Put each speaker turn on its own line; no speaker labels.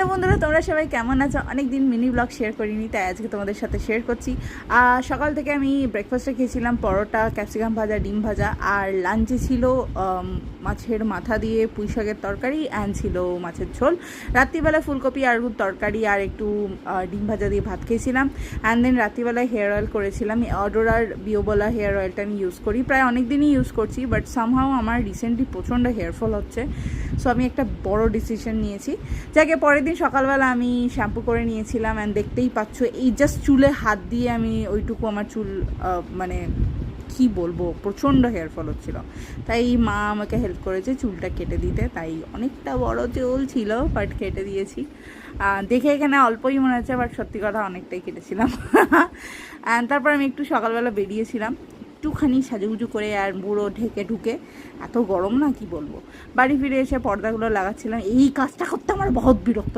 বন্ধুরা, তোমরা সবাই কেমন আছো? অনেকদিন মিনি ব্লগ শেয়ার করিনি, তাই আজকে তোমাদের সাথে শেয়ার করছি। সকাল থেকে আমি ব্রেকফাস্টে খেয়েছিলাম পরোটা, ক্যাপসিকাম ভাজা, ডিম ভাজা, আর লাঞ্চে ছিল মাছের মাথা দিয়ে পুঁই শাকের তরকারি অ্যান্ড ছিল মাছের ঝোল। রাত্রিবেলা ফুলকপি আলুর তরকারি আর একটু ডিম ভাজা দিয়ে ভাত খেয়েছিলাম। অ্যান্ড দেন রাত্রিবেলায় হেয়ার অয়েল করেছিলাম। অডোরার বিওবোলা হেয়ার অয়েলটা আমি ইউজ করি, প্রায় অনেক দিনই ইউজ করছি, বাট সামহাও আমার রিসেন্টলি প্রচণ্ড হেয়ারফল হচ্ছে। সো আমি একটা বড় ডিসিশন নিয়েছি, যাকে পরের দিন সকালবেলা আমি শ্যাম্পু করে নিয়েছিলাম। অ্যান্ড দেখতেই পাচ্ছ, এই জাস্ট চুলে হাত দিয়ে আমি ওইটুকু আমার চুল মানে কি বলবো, প্রচণ্ড হেয়ারফল হচ্ছিল। তাই মা আমাকে হেল্প করেছে চুলটা কেটে দিতে, তাই অনেকটা বড় চুল ছিল, বাট কেটে দিয়েছি। দেখে এখানে অল্পই মনে হচ্ছে, বাট সত্যি কথা অনেকটাই কেটেছিলাম। অ্যান্ড তারপর আমি একটু সকালবেলা বেরিয়েছিলাম একটুখানি সাজুগুজু করে, আর বুড়ো ঢেকে ঢুকে, এত গরম না কি বলবো। বাড়ি ফিরে এসে পর্দাগুলো লাগাচ্ছিলাম। এই কাজটা করতে আমার বহুত বিরক্ত লাগে।